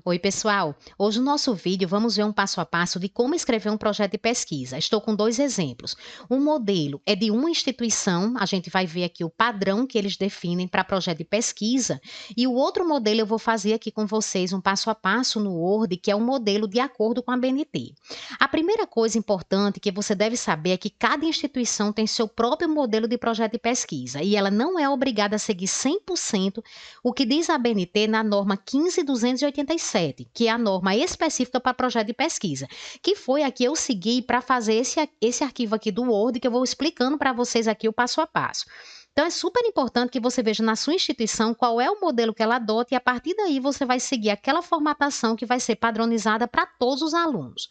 Oi, pessoal! Hoje no nosso vídeo vamos ver um passo a passo de como escrever um projeto de pesquisa. Estou com dois exemplos. Um modelo é de uma instituição, a gente vai ver aqui o padrão que eles definem para projeto de pesquisa, e o outro modelo eu vou fazer aqui com vocês um passo a passo no Word, que é um modelo de acordo com a BNT. A primeira coisa importante que você deve saber é que cada instituição tem seu próprio modelo de projeto de pesquisa, e ela não é obrigada a seguir 100% o que diz a BNT na norma 15.287, que é a norma específica para projeto de pesquisa, que foi a que eu segui para fazer esse arquivo aqui do Word, que eu vou explicando para vocês aqui o passo a passo. Então, é super importante que você veja na sua instituição qual é o modelo que ela adota e, a partir daí, você vai seguir aquela formatação que vai ser padronizada para todos os alunos.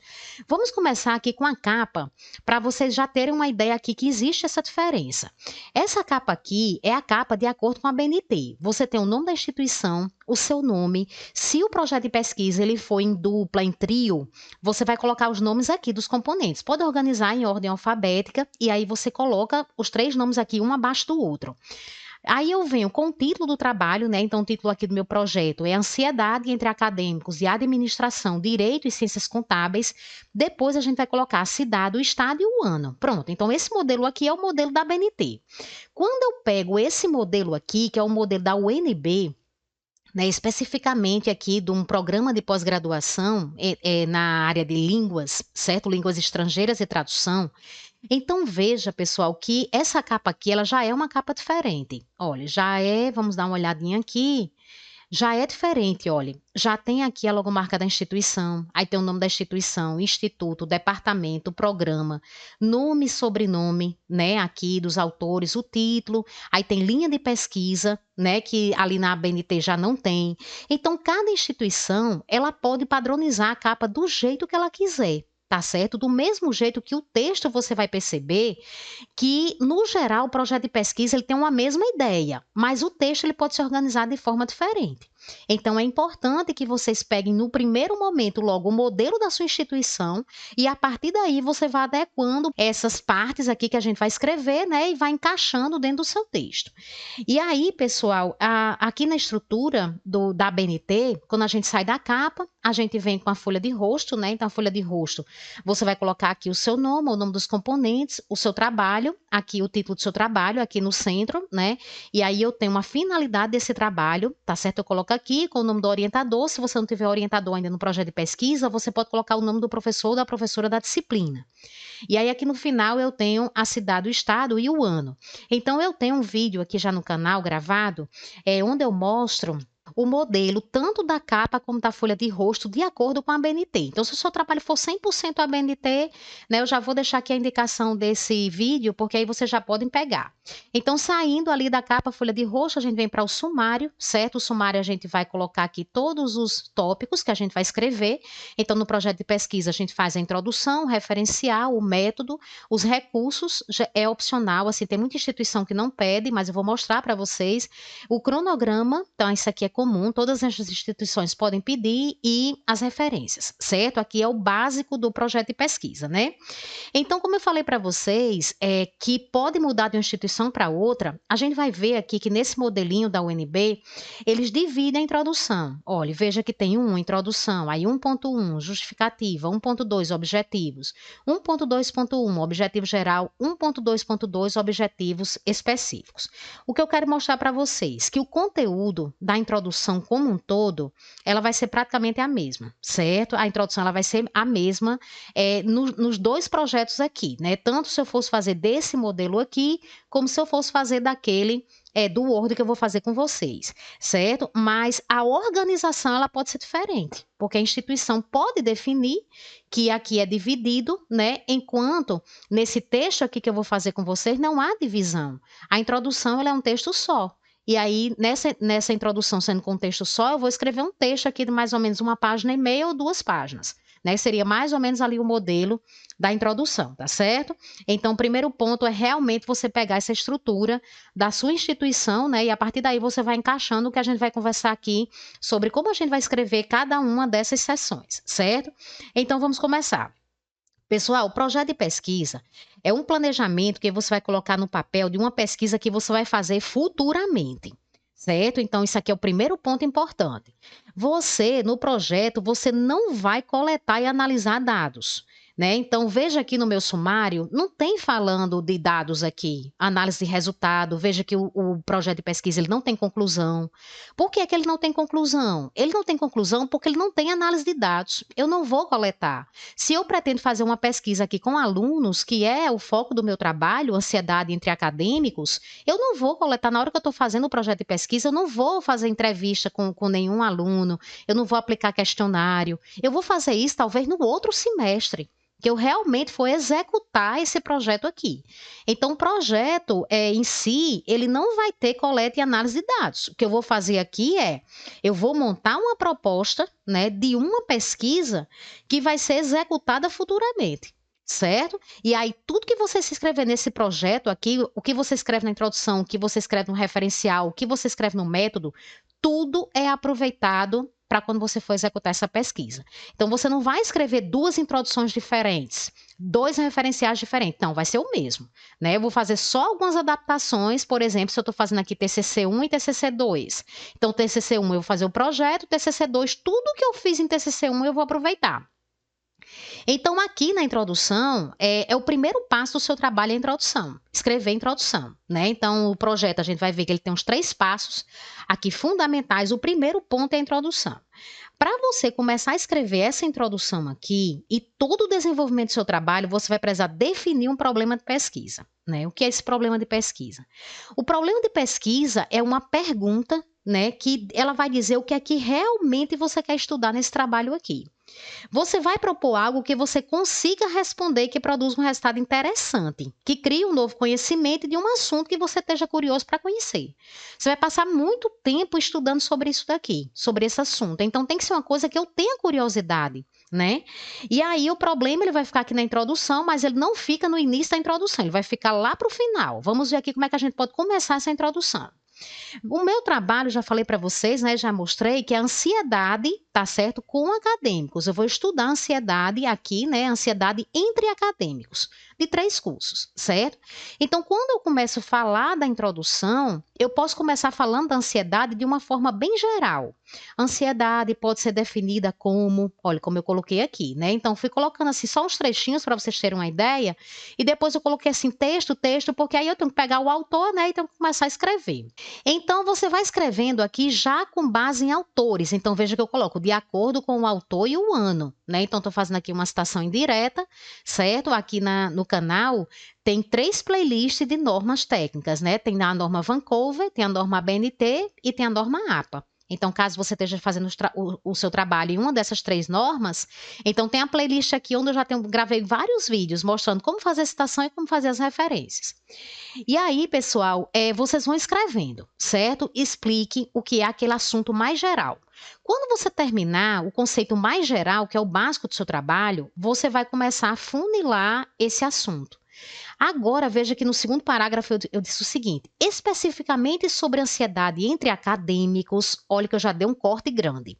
Vamos começar aqui com a capa, para vocês já terem uma ideia aqui que existe essa diferença. Essa capa aqui é a capa de acordo com a BNT. Você tem o nome da instituição, o seu nome. Se o projeto de pesquisa ele for em dupla, em trio, você vai colocar os nomes aqui dos componentes. Pode organizar em ordem alfabética e aí você coloca os três nomes aqui, um abaixo do outro. Aí eu venho com o título do trabalho, né? Então, o título aqui do meu projeto é Ansiedade entre Acadêmicos e Administração, Direito e Ciências Contábeis. Depois a gente vai colocar a cidade, o estado e o ano. Pronto, então esse modelo aqui é o modelo da BNT. Quando eu pego esse modelo aqui, que é o modelo da UNB, né, especificamente aqui de um programa de pós-graduação na área de línguas, certo? Línguas estrangeiras e tradução. Então veja, pessoal, que essa capa aqui ela já é uma capa diferente. Olha, vamos dar uma olhadinha aqui. Já é diferente, olha, já tem aqui a logomarca da instituição, aí tem o nome da instituição, instituto, departamento, programa, nome e sobrenome, né, aqui dos autores, o título, aí tem linha de pesquisa, né, que ali na ABNT já não tem. Então, cada instituição, ela pode padronizar a capa do jeito que ela quiser. Tá certo? Do mesmo jeito que o texto você vai perceber que, no geral, o projeto de pesquisa ele tem uma mesma ideia, mas o texto ele pode ser organizado de forma diferente. Então, é importante que vocês peguem no primeiro momento logo o modelo da sua instituição e, a partir daí, você vai adequando essas partes aqui que a gente vai escrever, né, e vai encaixando dentro do seu texto. E aí, pessoal, aqui na estrutura da BNT, quando a gente sai da capa, a gente vem com a folha de rosto, né? Então, a folha de rosto, você vai colocar aqui o seu nome, o nome dos componentes, o seu trabalho, aqui o título do seu trabalho, aqui no centro, né? E aí eu tenho uma finalidade desse trabalho, tá certo? Eu coloco aqui com o nome do orientador. Se você não tiver orientador ainda no projeto de pesquisa, você pode colocar o nome do professor ou da professora da disciplina. E aí aqui no final eu tenho a cidade, o estado e o ano. Então eu tenho um vídeo aqui já no canal gravado, onde eu mostro o modelo tanto da capa como da folha de rosto de acordo com a BNT. Então, se o seu trabalho for 100% a BNT, né, eu já vou deixar aqui a indicação desse vídeo, porque aí vocês já podem pegar. Então, saindo ali da capa, folha de rosto, a gente vem para o sumário, certo? O sumário a gente vai colocar aqui todos os tópicos que a gente vai escrever. Então, no projeto de pesquisa, a gente faz a introdução, o referencial, o método, os recursos, é opcional, assim, tem muita instituição que não pede, mas eu vou mostrar para vocês. O cronograma, então, isso aqui é comum, todas as instituições podem pedir, e as referências, certo? Aqui é o básico do projeto de pesquisa, né? Então, como eu falei para vocês, que pode mudar de uma instituição para outra, a gente vai ver aqui que nesse modelinho da UNB, eles dividem a introdução. Olha, veja que tem introdução, aí 1.1, justificativa, 1.2, objetivos, 1.2.1, objetivo geral, 1.2.2, objetivos específicos. O que eu quero mostrar para vocês, que o conteúdo da introdução como um todo, ela vai ser praticamente a mesma, certo? A introdução ela vai ser a mesma nos dois projetos aqui, né? Tanto se eu fosse fazer desse modelo aqui, como se eu fosse fazer daquele do Word que eu vou fazer com vocês, certo? Mas a organização ela pode ser diferente, porque a instituição pode definir que aqui é dividido, né? Enquanto nesse texto aqui que eu vou fazer com vocês não há divisão. A introdução ela é um texto só. E aí, nessa introdução, sendo com um texto só, eu vou escrever um texto aqui de mais ou menos 1,5 páginas ou 2 páginas. Né? Seria mais ou menos ali o modelo da introdução, tá certo? Então, o primeiro ponto é realmente você pegar essa estrutura da sua instituição, né? E a partir daí você vai encaixando o que a gente vai conversar aqui sobre como a gente vai escrever cada uma dessas seções, certo? Então, vamos começar. Pessoal, o projeto de pesquisa é um planejamento que você vai colocar no papel de uma pesquisa que você vai fazer futuramente, certo? Então isso aqui é o primeiro ponto importante. Você, no projeto, você não vai coletar e analisar dados, né? Então veja aqui no meu sumário, não tem falando de dados aqui, análise de resultado, veja que o projeto de pesquisa ele não tem conclusão. Por que é que ele não tem conclusão? Ele não tem conclusão porque ele não tem análise de dados. Eu não vou coletar. Se eu pretendo fazer uma pesquisa aqui com alunos, que é o foco do meu trabalho, ansiedade entre acadêmicos, eu não vou coletar, na hora que eu estou fazendo o projeto de pesquisa, eu não vou fazer entrevista com nenhum aluno, eu não vou aplicar questionário, eu vou fazer isso talvez no outro semestre, que eu realmente for executar esse projeto aqui. Então, o projeto em si, ele não vai ter coleta e análise de dados. O que eu vou fazer aqui eu vou montar uma proposta, né, de uma pesquisa que vai ser executada futuramente. Certo? E aí, tudo que você se escrever nesse projeto aqui, o que você escreve na introdução, o que você escreve no referencial, o que você escreve no método, tudo é aproveitado para quando você for executar essa pesquisa. Então, você não vai escrever duas introduções diferentes, dois referenciais diferentes. Não, vai ser o mesmo. Né? Eu vou fazer só algumas adaptações, por exemplo, se eu estou fazendo aqui TCC1 e TCC2. Então, TCC1 eu vou fazer o projeto, TCC2, tudo que eu fiz em TCC1 eu vou aproveitar. Então, aqui na introdução, é o primeiro passo do seu trabalho, a introdução. Escrever a introdução, né? Então, o projeto, a gente vai ver que ele tem uns 3 passos aqui fundamentais. O primeiro ponto é a introdução. Para você começar a escrever essa introdução aqui e todo o desenvolvimento do seu trabalho, você vai precisar definir um problema de pesquisa, né? O que é esse problema de pesquisa? O problema de pesquisa é uma pergunta, né, que ela vai dizer o que é que realmente você quer estudar nesse trabalho aqui. Você vai propor algo que você consiga responder, que produza um resultado interessante, que crie um novo conhecimento de um assunto que você esteja curioso para conhecer. Você vai passar muito tempo estudando sobre isso daqui, sobre esse assunto. Então tem que ser uma coisa que eu tenha curiosidade, né? E aí o problema ele vai ficar aqui na introdução, mas ele não fica no início da introdução, ele vai ficar lá para o final. Vamos ver aqui como é que a gente pode começar essa introdução. O meu trabalho, já falei para vocês, né, já mostrei que a ansiedade, tá certo, com acadêmicos. Eu vou estudar ansiedade aqui, né, ansiedade entre acadêmicos, de 3 cursos, certo? Então, quando eu começo a falar da introdução, eu posso começar falando da ansiedade de uma forma bem geral. Ansiedade pode ser definida como, olha, como eu coloquei aqui, né? Então, fui colocando assim só uns trechinhos para vocês terem uma ideia, e depois eu coloquei assim texto, porque aí eu tenho que pegar o autor, né, e tenho que começar a escrever. Então, você vai escrevendo aqui já com base em autores. Então, veja que eu coloco de acordo com o autor e o ano, né? Então, estou fazendo aqui uma citação indireta, certo? Aqui no canal tem 3 playlists de normas técnicas, né? Tem a norma Vancouver, tem a norma ABNT e tem a norma APA. Então, caso você esteja fazendo o seu trabalho em uma dessas 3 normas, então tem a playlist aqui onde eu já gravei vários vídeos mostrando como fazer a citação e como fazer as referências. E aí, pessoal, vocês vão escrevendo, certo? Explique o que é aquele assunto mais geral. Quando você terminar o conceito mais geral, que é o básico do seu trabalho, você vai começar a funilar esse assunto. Agora, veja que no segundo parágrafo eu disse o seguinte: especificamente sobre ansiedade entre acadêmicos, olha que eu já dei um corte grande.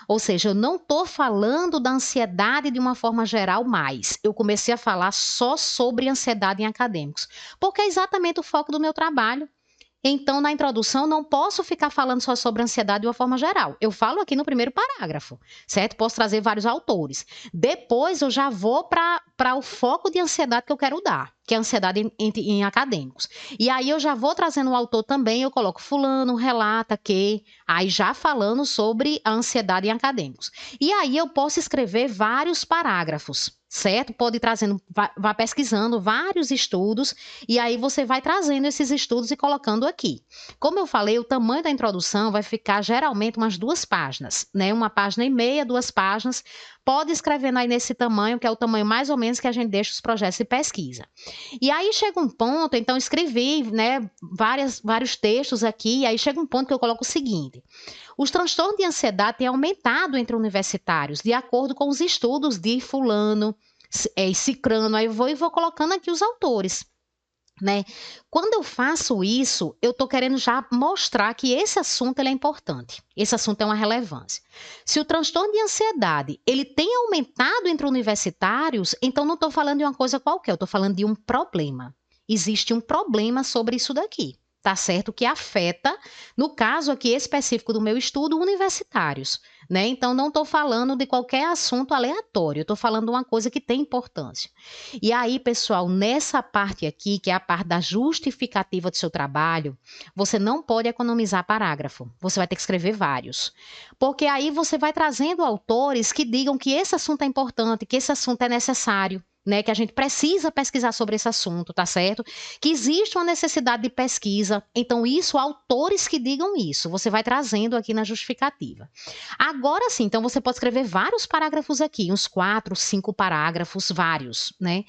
Ou seja, eu não estou falando da ansiedade de uma forma geral mais. Eu comecei a falar só sobre ansiedade em acadêmicos, porque é exatamente o foco do meu trabalho. Então, na introdução, não posso ficar falando só sobre ansiedade de uma forma geral. Eu falo aqui no primeiro parágrafo, certo? Posso trazer vários autores. Depois, eu já vou para o foco de ansiedade que eu quero dar, que é a ansiedade em acadêmicos. E aí, eu já vou trazendo o autor também, eu coloco fulano, relata que... Aí, já falando sobre a ansiedade em acadêmicos. E aí, eu posso escrever vários parágrafos, certo? Pode ir trazendo, vá pesquisando vários estudos, e aí você vai trazendo esses estudos e colocando aqui. Como eu falei, o tamanho da introdução vai ficar geralmente umas 2 páginas, né? 1,5 páginas, 2 páginas. Pode escrever aí nesse tamanho, que é o tamanho mais ou menos que a gente deixa os projetos de pesquisa. E aí chega um ponto, então escrevi, né, vários textos aqui, e aí chega um ponto que eu coloco o seguinte: os transtornos de ansiedade têm aumentado entre universitários, de acordo com os estudos de fulano, cicrano, aí eu vou colocando aqui os autores. Né? Quando eu faço isso, eu estou querendo já mostrar que esse assunto ele é importante. Esse assunto tem uma relevância. Se o transtorno de ansiedade ele tem aumentado entre universitários, então não estou falando de uma coisa qualquer, eu estou falando de um problema. Existe um problema sobre isso daqui. tá certo? Que afeta, no caso aqui específico do meu estudo, universitários, né? Então, não estou falando de qualquer assunto aleatório, estou falando de uma coisa que tem importância. E aí, pessoal, nessa parte aqui, que é a parte da justificativa do seu trabalho, você não pode economizar parágrafo, você vai ter que escrever vários. Porque aí você vai trazendo autores que digam que esse assunto é importante, que esse assunto é necessário, né, que a gente precisa pesquisar sobre esse assunto, tá certo? Que existe uma necessidade de pesquisa, então isso, autores que digam isso, você vai trazendo aqui na justificativa. Agora sim, então você pode escrever vários parágrafos aqui, uns 4, 5 parágrafos, vários, né?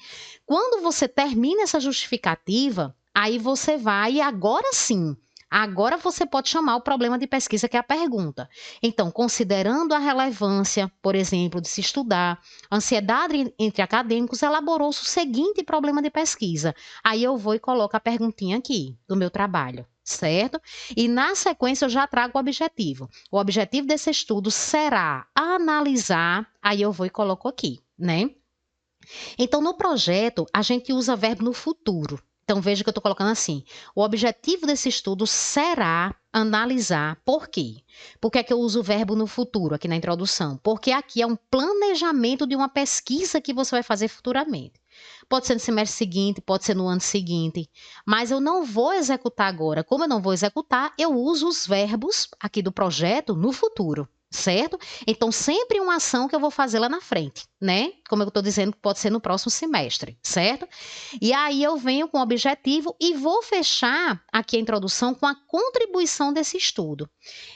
Quando você termina essa justificativa, aí você vai, agora sim, agora você pode chamar o problema de pesquisa, que é a pergunta. Então, considerando a relevância, por exemplo, de se estudar ansiedade entre acadêmicos, elaborou-se o seguinte problema de pesquisa. Aí eu vou e coloco a perguntinha aqui do meu trabalho, certo? E na sequência eu já trago o objetivo. O objetivo desse estudo será analisar, aí eu vou e coloco aqui, né? Então, no projeto, a gente usa verbo no futuro. Então, veja que eu estou colocando assim. O objetivo desse estudo será analisar. Por quê? Por que é que eu uso o verbo no futuro aqui na introdução? Porque aqui é um planejamento de uma pesquisa que você vai fazer futuramente. Pode ser no semestre seguinte, pode ser no ano seguinte, mas eu não vou executar agora. Como eu não vou executar, eu uso os verbos aqui do projeto no futuro. Certo? Então, sempre uma ação que eu vou fazer lá na frente, né? Como eu estou dizendo, pode ser no próximo semestre, certo? E aí eu venho com o objetivo e vou fechar aqui a introdução com a contribuição desse estudo.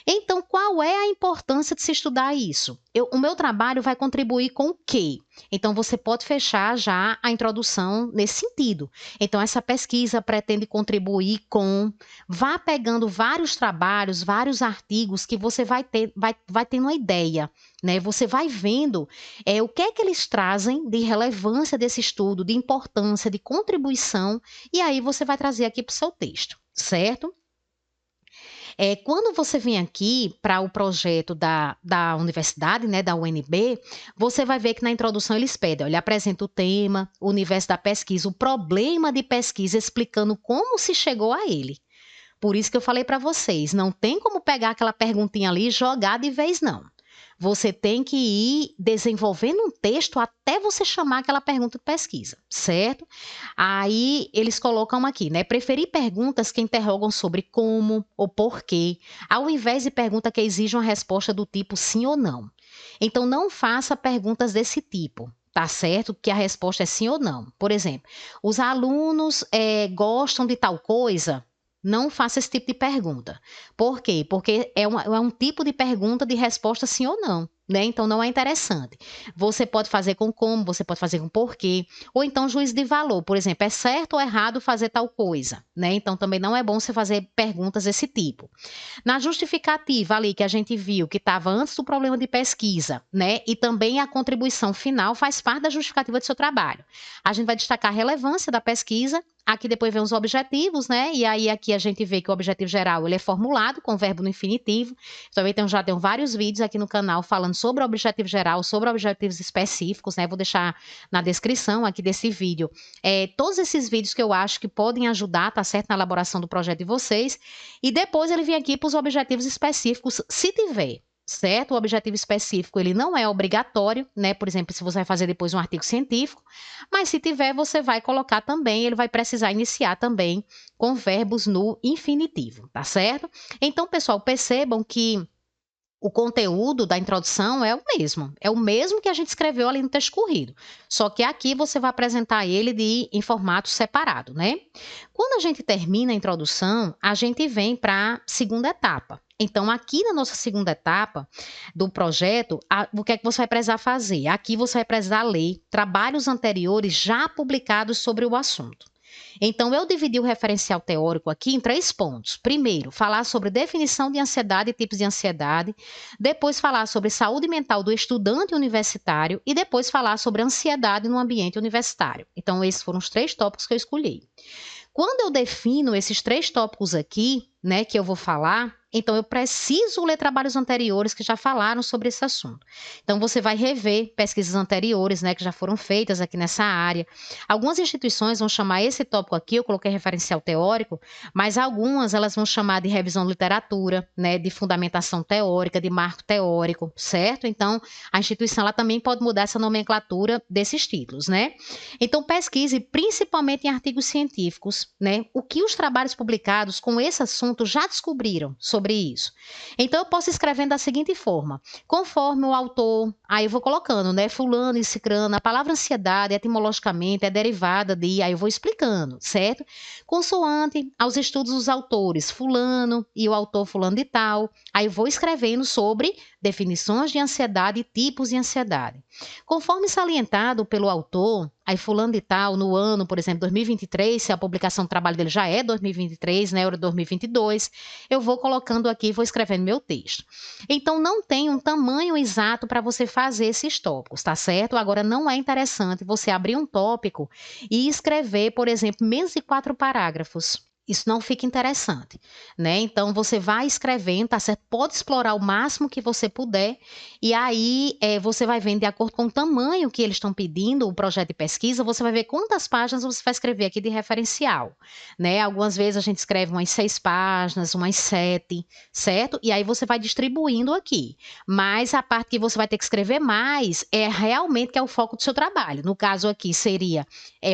Então, qual é a importância de se estudar isso? O meu trabalho vai contribuir com o quê? Então, você pode fechar já a introdução nesse sentido. Então, essa pesquisa pretende contribuir com... Vá pegando vários trabalhos, vários artigos que você vai tendo uma ideia, né? Você vai vendo o que é que eles trazem de relevância desse estudo, de importância, de contribuição, e aí você vai trazer aqui para o seu texto, certo? Quando você vem aqui para o projeto da universidade, né, da UNB, você vai ver que na introdução eles pedem, olha, apresenta o tema, o universo da pesquisa, o problema de pesquisa, explicando como se chegou a ele. Por isso que eu falei para vocês, não tem como pegar aquela perguntinha ali e jogar de vez, não. Você tem que ir desenvolvendo um texto até você chamar aquela pergunta de pesquisa, certo? Aí eles colocam aqui, né? Preferir perguntas que interrogam sobre como ou porquê, ao invés de pergunta que exijam uma resposta do tipo sim ou não. Então, não faça perguntas desse tipo. Tá certo? Que a resposta é sim ou não. Por exemplo, os alunos gostam de tal coisa? Não faça esse tipo de pergunta. Por quê? Porque é um tipo de pergunta de resposta sim ou não, né? Então, não é interessante. Você pode fazer com como, você pode fazer com porquê, ou então juízo de valor. Por exemplo, é certo ou errado fazer tal coisa, né? Então, também não é bom você fazer perguntas desse tipo. Na justificativa ali que a gente viu que estava antes do problema de pesquisa, né? E também a contribuição final faz parte da justificativa do seu trabalho. A gente vai destacar a relevância da pesquisa. Aqui depois vem os objetivos, né? E aí aqui a gente vê que o objetivo geral ele é formulado com verbo no infinitivo. Também já tenho vários vídeos aqui no canal falando sobre o objetivo geral, sobre objetivos específicos, né? Vou deixar na descrição aqui desse vídeo todos esses vídeos que eu acho que podem ajudar, tá certo? Na elaboração do projeto de vocês. E depois ele vem aqui para os objetivos específicos, se tiver. Certo? O objetivo específico ele não é obrigatório, né? Por exemplo, se você vai fazer depois um artigo científico, mas se tiver, você vai colocar também, ele vai precisar iniciar também com verbos no infinitivo, tá certo? Então, pessoal, percebam que o conteúdo da introdução é o mesmo que a gente escreveu ali no texto corrido, só que aqui você vai apresentar ele em formato separado, né? Quando a gente termina a introdução, a gente vem para a segunda etapa. Então, aqui na nossa segunda etapa do projeto, o que é que você vai precisar fazer? Aqui você vai precisar ler trabalhos anteriores já publicados sobre o assunto. Então, eu dividi o referencial teórico aqui em 3 pontos. Primeiro, falar sobre definição de ansiedade e tipos de ansiedade. Depois, falar sobre saúde mental do estudante universitário. E depois, falar sobre ansiedade no ambiente universitário. Então, esses foram os 3 tópicos que eu escolhi. Quando eu defino esses 3 tópicos aqui, né, que eu vou falar, então eu preciso ler trabalhos anteriores que já falaram sobre esse assunto. Então você vai rever pesquisas anteriores, né, que já foram feitas aqui nessa área. Algumas instituições vão chamar esse tópico aqui, eu coloquei referencial teórico, mas algumas elas vão chamar de revisão de literatura, né, de fundamentação teórica, de marco teórico, certo? Então a instituição ela também pode mudar essa nomenclatura desses títulos, né? Então pesquise principalmente em artigos científicos, né, o que os trabalhos publicados com esse assunto já descobriram sobre isso. Então eu posso escrevendo da seguinte forma: conforme o autor, aí eu vou colocando, né, fulano e cicrano, a palavra ansiedade etimologicamente é derivada de, aí eu vou explicando, certo? Consoante aos estudos dos autores, fulano e o autor fulano de tal, aí eu vou escrevendo sobre definições de ansiedade e tipos de ansiedade. Conforme salientado pelo autor, aí fulano de tal, no ano, por exemplo, 2023, se a publicação do trabalho dele já é 2023, né, ou 2022, eu vou colocando aqui, vou escrevendo meu texto. Então, não tem um tamanho exato para você fazer esses tópicos, tá certo? Agora, não é interessante você abrir um tópico e escrever, por exemplo, menos de 4 parágrafos. Isso não fica interessante, né? Então, você vai escrevendo, tá certo? Pode explorar o máximo que você puder, e aí você vai vendo de acordo com o tamanho que eles estão pedindo, o projeto de pesquisa, você vai ver quantas páginas você vai escrever aqui de referencial, né? Algumas vezes a gente escreve umas 6 páginas, umas 7, certo? E aí você vai distribuindo aqui. Mas a parte que você vai ter que escrever mais é realmente que é o foco do seu trabalho. No caso aqui seria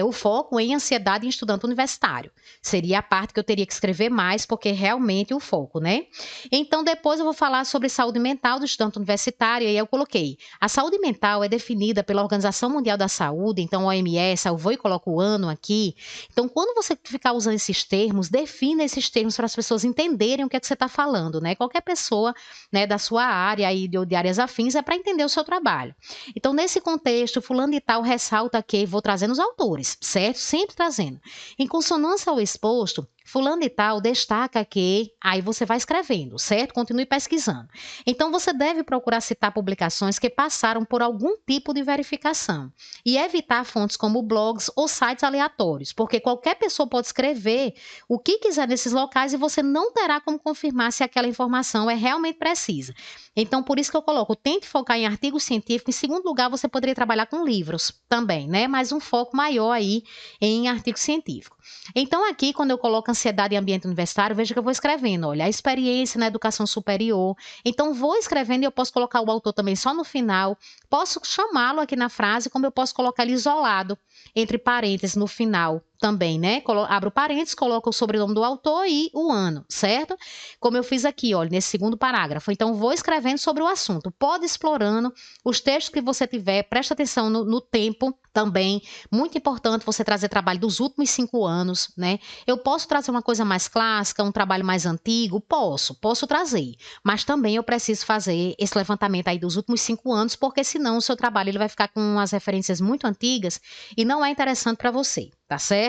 o foco em ansiedade em estudante universitário. Seria a parte que eu teria que escrever mais, porque é realmente o foco, né? Então, depois eu vou falar sobre saúde mental do estudante universitário, e aí eu coloquei. A saúde mental é definida pela Organização Mundial da Saúde, então OMS, eu vou e coloco o ano aqui. Então, quando você ficar usando esses termos, defina esses termos para as pessoas entenderem o que é que você está falando, né? Qualquer pessoa, né, da sua área aí, de áreas afins, é para entender o seu trabalho. Então, nesse contexto, fulano de tal ressalta que vou trazendo os autores, certo? Sempre trazendo. Em consonância ao exposto, fulano de tal destaca que, aí você vai escrevendo, certo? Continue pesquisando. Então, você deve procurar citar publicações que passaram por algum tipo de verificação e evitar fontes como blogs ou sites aleatórios, porque qualquer pessoa pode escrever o que quiser nesses locais e você não terá como confirmar se aquela informação é realmente precisa. Então, por isso que eu coloco, tente focar em artigos científicos. Em segundo lugar, você poderia trabalhar com livros também, né? Mas um foco maior aí em artigo científico. Então, aqui, quando eu coloco ansiedade em ambiente universitário, veja que eu vou escrevendo, olha, a experiência na educação superior. Então, vou escrevendo e eu posso colocar o autor também só no final. Posso chamá-lo aqui na frase, como eu posso colocar ele isolado, entre parênteses, no final também, né? Abro parênteses, coloco o sobrenome do autor e o ano, certo? Como eu fiz aqui, olha, nesse segundo parágrafo. Então, vou escrevendo sobre o assunto. Pode explorando os textos que você tiver, presta atenção no tempo também. Muito importante você trazer trabalho dos últimos 5 anos, né? Eu posso trazer uma coisa mais clássica, um trabalho mais antigo? Posso trazer. Mas também eu preciso fazer esse levantamento aí dos últimos 5 anos, porque senão o seu trabalho ele vai ficar com as referências muito antigas e não é interessante para você, tá certo?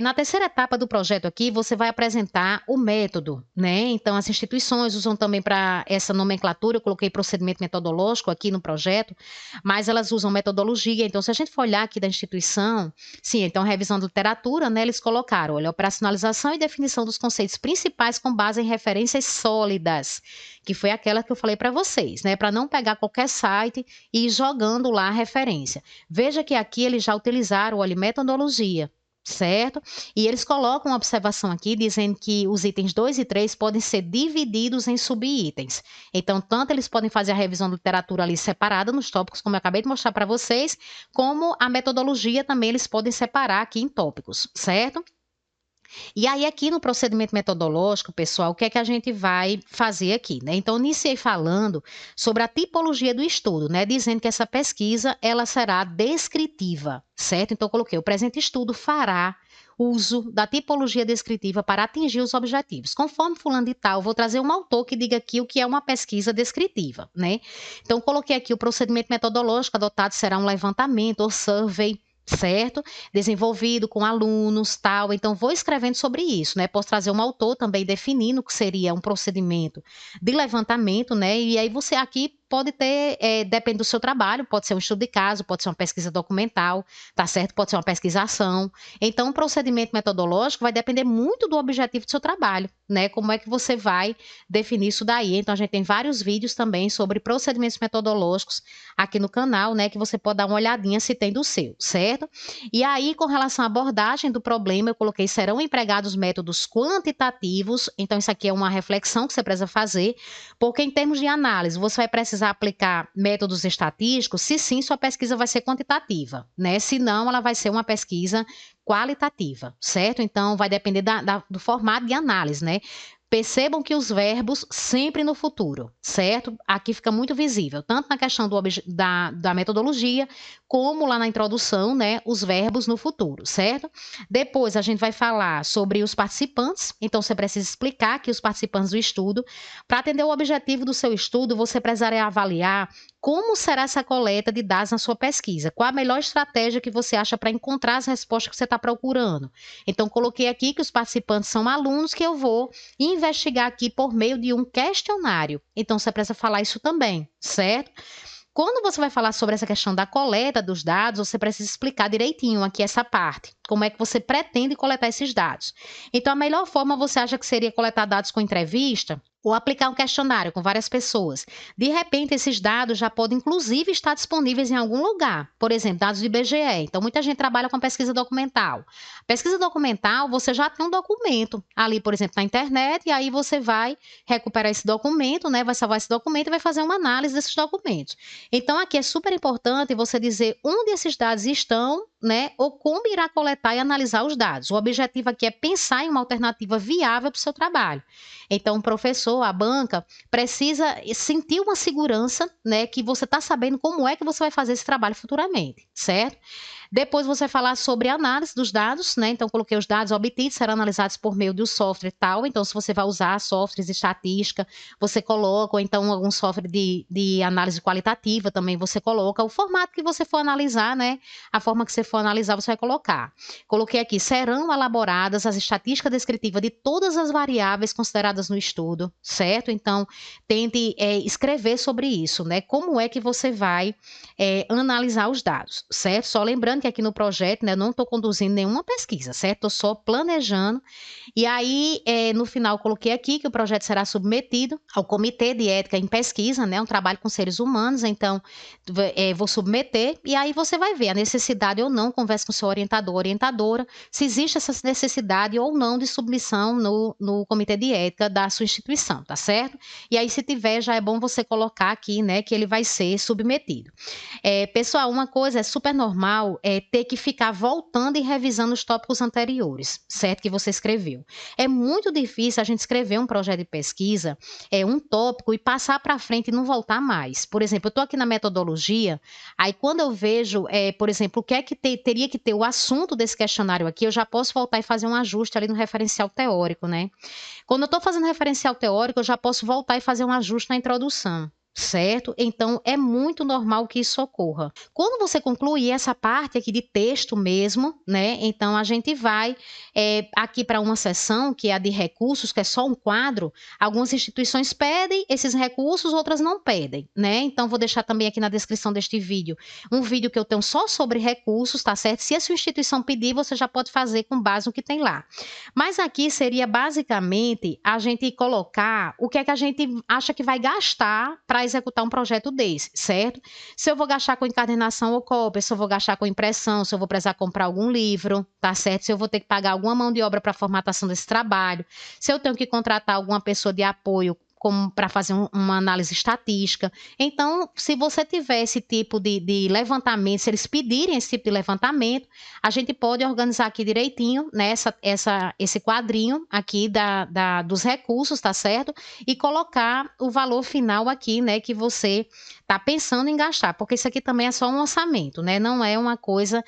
Na terceira etapa do projeto aqui, você vai apresentar o método, né? Então, as instituições usam também para essa nomenclatura, eu coloquei procedimento metodológico aqui no projeto, mas elas usam metodologia. Então, se a gente for olhar aqui da instituição, sim, então, revisão da literatura, né? Eles colocaram, olha, operacionalização e definição dos conceitos principais com base em referências sólidas, que foi aquela que eu falei para vocês, né? Para não pegar qualquer site e ir jogando lá a referência. Veja que aqui eles já utilizaram, olha, metodologia, certo? E eles colocam uma observação aqui dizendo que os itens 2 e 3 podem ser divididos em subitens. Então, tanto eles podem fazer a revisão da literatura ali separada nos tópicos, como eu acabei de mostrar para vocês, como a metodologia também eles podem separar aqui em tópicos, certo? E aí, aqui no procedimento metodológico, pessoal, o que é que a gente vai fazer aqui, né? Então, iniciei falando sobre a tipologia do estudo, né? Dizendo que essa pesquisa, ela será descritiva, certo? Então, eu coloquei, o presente estudo fará uso da tipologia descritiva para atingir os objetivos. Conforme fulano de tal, vou trazer um autor que diga aqui o que é uma pesquisa descritiva, né? Então, coloquei aqui o procedimento metodológico adotado será um levantamento ou survey, certo? Desenvolvido com alunos, tal. Então, vou escrevendo sobre isso, né? Posso trazer um autor também definindo o que seria um procedimento de levantamento, né? E aí você aqui pode ter, depende do seu trabalho, pode ser um estudo de caso, pode ser uma pesquisa documental, tá certo? Pode ser uma pesquisação. Então, o procedimento metodológico vai depender muito do objetivo do seu trabalho, né? Como é que você vai definir isso daí. Então, a gente tem vários vídeos também sobre procedimentos metodológicos aqui no canal, né? Que você pode dar uma olhadinha se tem do seu, certo? E aí, com relação à abordagem do problema, eu coloquei: serão empregados métodos quantitativos. Então, isso aqui é uma reflexão que você precisa fazer, porque em termos de análise, você vai precisar aplicar métodos estatísticos. Se sim, sua pesquisa vai ser quantitativa, né? Se não, ela vai ser uma pesquisa qualitativa, certo? Então, vai depender do formato de análise, né? Percebam que os verbos sempre no futuro, certo? Aqui fica muito visível, tanto na questão da metodologia, como lá na introdução, né? Os verbos no futuro, certo? Depois a gente vai falar sobre os participantes, então você precisa explicar aqui os participantes do estudo. Para atender o objetivo do seu estudo, você precisaria avaliar como será essa coleta de dados na sua pesquisa, qual a melhor estratégia que você acha para encontrar as respostas que você está procurando. Então, coloquei aqui que os participantes são alunos que eu vou investigar aqui por meio de um questionário. Então, você precisa falar isso também, certo? Quando você vai falar sobre essa questão da coleta dos dados, você precisa explicar direitinho aqui essa parte. Como é que você pretende coletar esses dados? Então, a melhor forma você acha que seria coletar dados com entrevista? Ou aplicar um questionário com várias pessoas. De repente, esses dados já podem, inclusive, estar disponíveis em algum lugar. Por exemplo, dados do IBGE. Então, muita gente trabalha com pesquisa documental. Pesquisa documental, você já tem um documento ali, por exemplo, na internet, e aí você vai recuperar esse documento, né? Vai salvar esse documento e vai fazer uma análise desses documentos. Então, aqui é super importante você dizer onde esses dados estão, né? Ou como irá coletar e analisar os dados. O objetivo aqui é pensar em uma alternativa viável para o seu trabalho. Então, o professor, a banca, precisa sentir uma segurança, né? Que você está sabendo como é que você vai fazer esse trabalho futuramente, certo? Depois você vai falar sobre a análise dos dados, né? Então, coloquei os dados obtidos, serão analisados por meio do software e tal. Então, se você vai usar softwares de estatística, você coloca, ou então algum software de análise qualitativa também você coloca. O formato que você for analisar, né? A forma que você for analisar, você vai colocar. Coloquei aqui: serão elaboradas as estatísticas descritivas de todas as variáveis consideradas no estudo, certo? Então, tente escrever sobre isso, né? Como é que você vai analisar os dados, certo? Só lembrando que aqui no projeto, né, eu não estou conduzindo nenhuma pesquisa, certo? Estou só planejando. E aí, no final, coloquei aqui que o projeto será submetido ao Comitê de Ética em Pesquisa, né? Um trabalho com seres humanos. Então, vou submeter e aí você vai ver a necessidade ou não, converse com o seu orientador, orientadora, se existe essa necessidade ou não de submissão no Comitê de Ética da sua instituição, tá certo? E aí, se tiver, já é bom você colocar aqui, né, que ele vai ser submetido. Pessoal, uma coisa é super normal ter que ficar voltando e revisando os tópicos anteriores, certo? Que você escreveu. É muito difícil a gente escrever um projeto de pesquisa, um tópico, e passar para frente e não voltar mais. Por exemplo, eu estou aqui na metodologia, aí quando eu vejo, por exemplo, o que é que teria que ter o assunto desse questionário aqui, eu já posso voltar e fazer um ajuste ali no referencial teórico, né? Quando eu estou fazendo referencial teórico, eu já posso voltar e fazer um ajuste na introdução. Certo? Então, é muito normal que isso ocorra. Quando você concluir essa parte aqui de texto mesmo, né? Então, a gente vai aqui para uma seção que é a de recursos, que é só um quadro. Algumas instituições pedem esses recursos, outras não pedem, né? Então, vou deixar também aqui na descrição deste vídeo um vídeo que eu tenho só sobre recursos, tá certo? Se a sua instituição pedir, você já pode fazer com base no que tem lá. Mas aqui seria basicamente a gente colocar o que é que a gente acha que vai gastar para executar um projeto desse, certo? Se eu vou gastar com encadernação ou cópia, se eu vou gastar com impressão, se eu vou precisar comprar algum livro, tá certo? Se eu vou ter que pagar alguma mão de obra para a formatação desse trabalho, se eu tenho que contratar alguma pessoa de apoio como para fazer uma análise estatística. Então, se você tiver esse tipo de levantamento, se eles pedirem esse tipo de levantamento, a gente pode organizar aqui direitinho, né, esse quadrinho aqui dos recursos, tá certo? E colocar o valor final aqui, né, que você está pensando em gastar, porque isso aqui também é só um orçamento, né, não é uma coisa,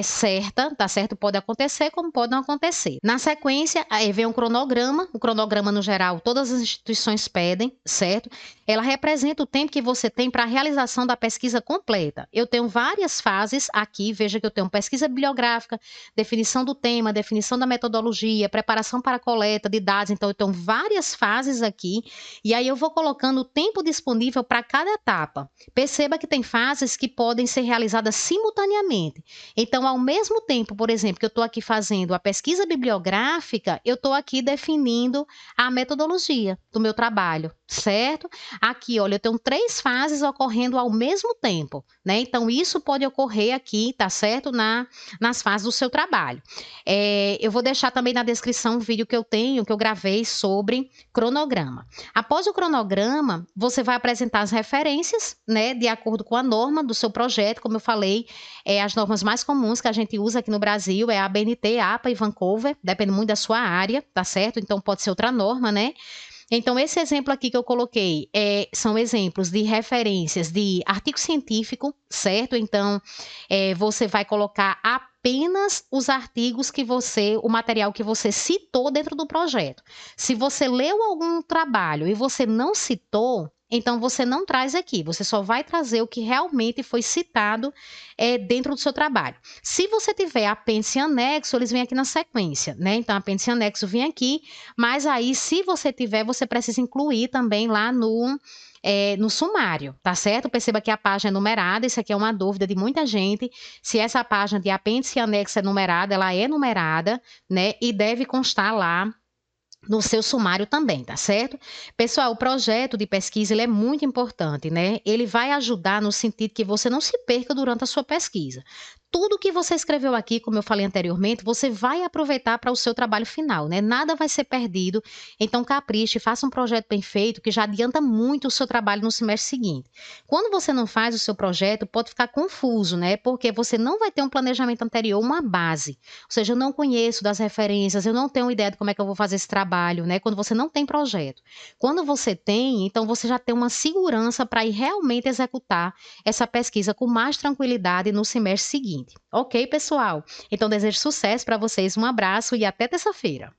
certa, tá certo? Pode acontecer, como pode não acontecer. Na sequência, aí vem o cronograma no geral todas as instituições pedem, certo? Ela representa o tempo que você tem para a realização da pesquisa completa. Eu tenho várias fases aqui, veja que eu tenho pesquisa bibliográfica, definição do tema, definição da metodologia, preparação para a coleta de dados, então eu tenho várias fases aqui, e aí eu vou colocando o tempo disponível para cada etapa. Perceba que tem fases que podem ser realizadas simultaneamente. Então, ao mesmo tempo, por exemplo, que eu estou aqui fazendo a pesquisa bibliográfica, eu estou aqui definindo a metodologia do meu trabalho, certo? Aqui, olha, eu tenho 3 fases ocorrendo ao mesmo tempo, né? Então, isso pode ocorrer aqui, tá certo? Nas fases do seu trabalho. Eu vou deixar também na descrição um vídeo que eu tenho, que eu gravei sobre cronograma. Após o cronograma, você vai apresentar as referências, né? De acordo com a norma do seu projeto, como eu falei, as normas mais comuns que a gente usa aqui no Brasil é a ABNT, APA e Vancouver, depende muito da sua área, tá certo? Então, pode ser outra norma, né? Então, esse exemplo aqui que eu coloquei são exemplos de referências de artigo científico, certo? Então, você vai colocar apenas os artigos o material que você citou dentro do projeto. Se você leu algum trabalho e você não citou, então você não traz aqui, você só vai trazer o que realmente foi citado dentro do seu trabalho. Se você tiver apêndice e anexo, eles vêm aqui na sequência, né? Então, apêndice e anexo vem aqui, mas aí, se você tiver, você precisa incluir também lá no sumário, tá certo? Perceba que a página é numerada, isso aqui é uma dúvida de muita gente, se essa página de apêndice e anexo é numerada, ela é numerada, né? E deve constar lá no seu sumário também, tá certo? Pessoal, o projeto de pesquisa ele é muito importante, né? Ele vai ajudar no sentido que você não se perca durante a sua pesquisa. Tudo que você escreveu aqui, como eu falei anteriormente, você vai aproveitar para o seu trabalho final, né? Nada vai ser perdido. Então, capriche, faça um projeto bem feito, que já adianta muito o seu trabalho no semestre seguinte. Quando você não faz o seu projeto, pode ficar confuso, né? Porque você não vai ter um planejamento anterior, uma base. Ou seja, eu não conheço das referências, eu não tenho ideia de como é que eu vou fazer esse trabalho, né? Quando você não tem projeto. Quando você tem, então você já tem uma segurança para ir realmente executar essa pesquisa com mais tranquilidade no semestre seguinte. Ok, pessoal? Então, desejo sucesso para vocês, um abraço e até terça-feira.